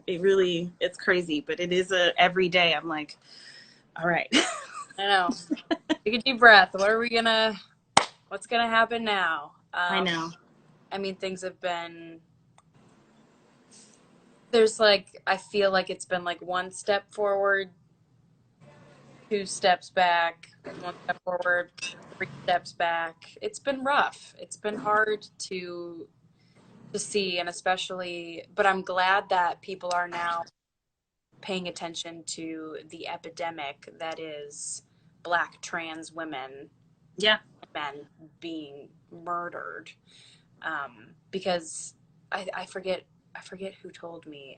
It really, it's crazy, but it is every day. I'm like, all right. I know. Take a deep breath. What's gonna happen now? I know. I mean, things have been, I feel like it's been like one step forward, two steps back, one step forward, three steps back. It's been rough. It's been hard to see, and especially, but I'm glad that people are now paying attention to the epidemic that is Black trans women Yeah. and men being murdered. Because I forget who told me.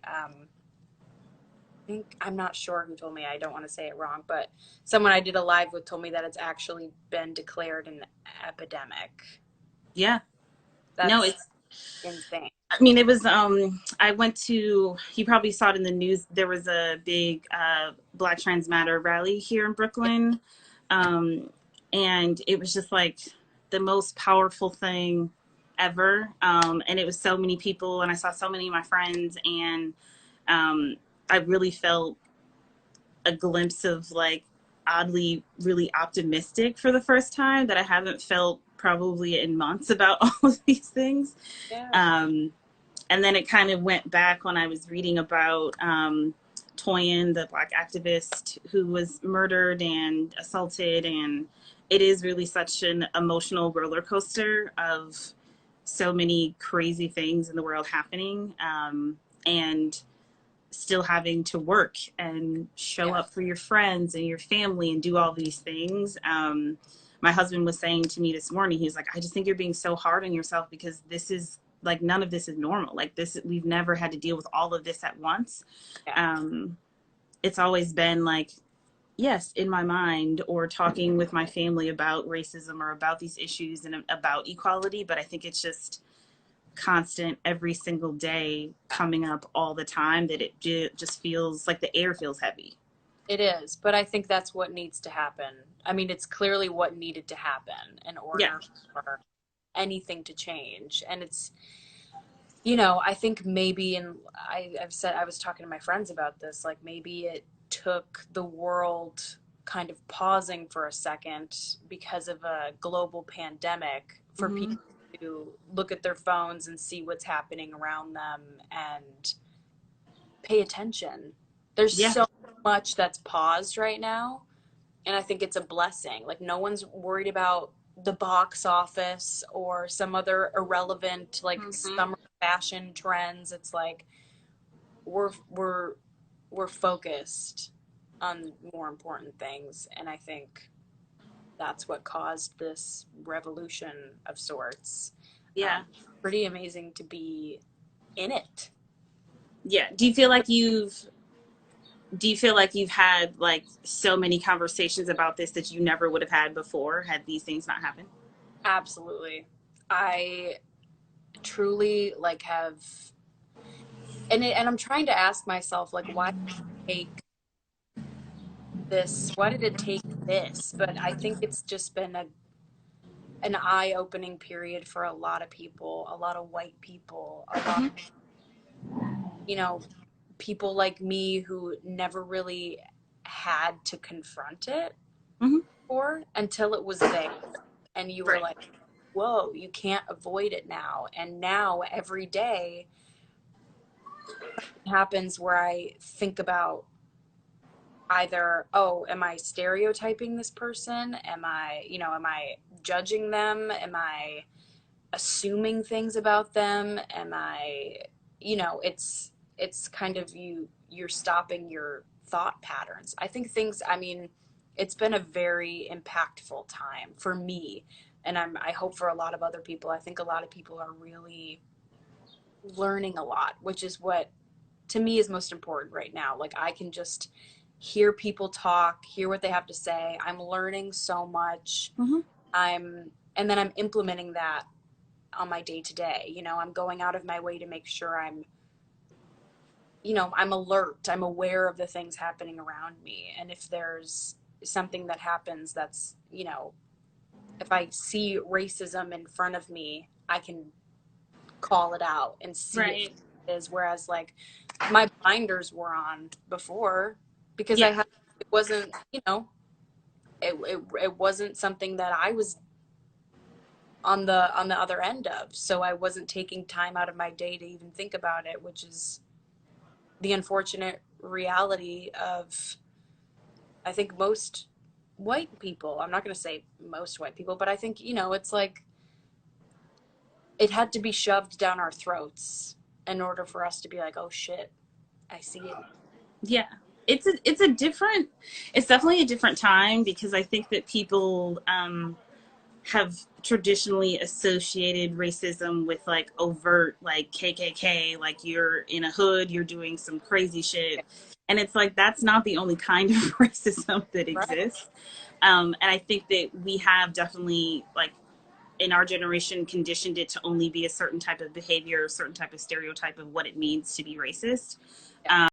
I'm not sure who told me. I don't want to say it wrong, but someone I did a live with told me that it's actually been declared an epidemic. Yeah. No, That's it's, insane. I mean, it was, I went to, you probably saw it in the news. There was a big Black Trans Matter rally here in Brooklyn. Um, and it was just like the most powerful thing ever. And it was so many people, and I saw so many of my friends, and um, I really felt a glimpse of like oddly really optimistic for the first time that I haven't felt probably in months about all of these things. Yeah. Um, and then it kind of went back when I was reading about Toyin, the Black activist who was murdered and assaulted. And it is really such an emotional roller coaster of so many crazy things in the world happening. And still having to work and show Yeah. up for your friends and your family and do all these things. My husband was saying to me this morning, he's like, I just think you're being so hard on yourself because this is like, none of this is normal. Like this, we've never had to deal with all of this at once. Yeah. Um, it's always been like, yes, in my mind or talking with my family about racism or about these issues and about equality. But I think it's just constant every single day coming up all the time that it just feels like the air feels heavy. It is, but I think that's what needs to happen. I mean, it's clearly what needed to happen in Yeah. order for anything to change. And it's, I think maybe, and I've said, I was talking to my friends about this, like maybe it took the world kind of pausing for a second because of a global pandemic for Mm-hmm. people to look at their phones and see what's happening around them and pay attention. There's Yeah. so much that's paused right now, and I think it's a blessing. Like no one's worried about the box office or some other irrelevant like Mm-hmm. summer fashion trends. It's like we're we're we're focused on more important things, and I think that's what caused this revolution of sorts. Yeah. Pretty amazing to be in it. Yeah. Do you feel like you've had like so many conversations about this that you never would have had before had these things not happened? Absolutely. I truly like have, and I'm trying to ask myself like why did it take this? Why did it take this? But I think it's just been an eye-opening period for a lot of people, a lot of white people, a lot, Mm-hmm. you know, people like me who never really had to confront it Mm-hmm. before until it was there. And you were Right. like, whoa, you can't avoid it now. And now every day happens where I think about either, oh, am I stereotyping this person? Am I judging them? Am I assuming things about them? Am I, it's kind of you're stopping your thought patterns. I mean, it's been a very impactful time for me, and I hope for a lot of other people. I think a lot of people are really learning a lot, which is what to me is most important right now. Like I can just hear people talk, hear what they have to say. I'm learning so much. Mm-hmm. And then I'm implementing that on my day to day. I'm going out of my way to make sure I'm alert. I'm aware of the things happening around me. And if there's something that happens if I see racism in front of me, I can call it out and see it Right. is. Whereas like my blinders were on before because I Yeah. had, it wasn't, it wasn't something that I was on the other end of. So I wasn't taking time out of my day to even think about it, which is the unfortunate reality of, I think, most white people. I'm not going to say most white people, but I think, it's like it had to be shoved down our throats in order for us to be like, oh shit, I see it. Yeah. It's a different, it's definitely a different time because I think that people have traditionally associated racism with like overt like KKK, like you're in a hood, you're doing some crazy shit. And it's like that's not the only kind of racism that Right. exists. And I think that we have definitely like in our generation conditioned it to only be a certain type of behavior, a certain type of stereotype of what it means to be racist. Yeah.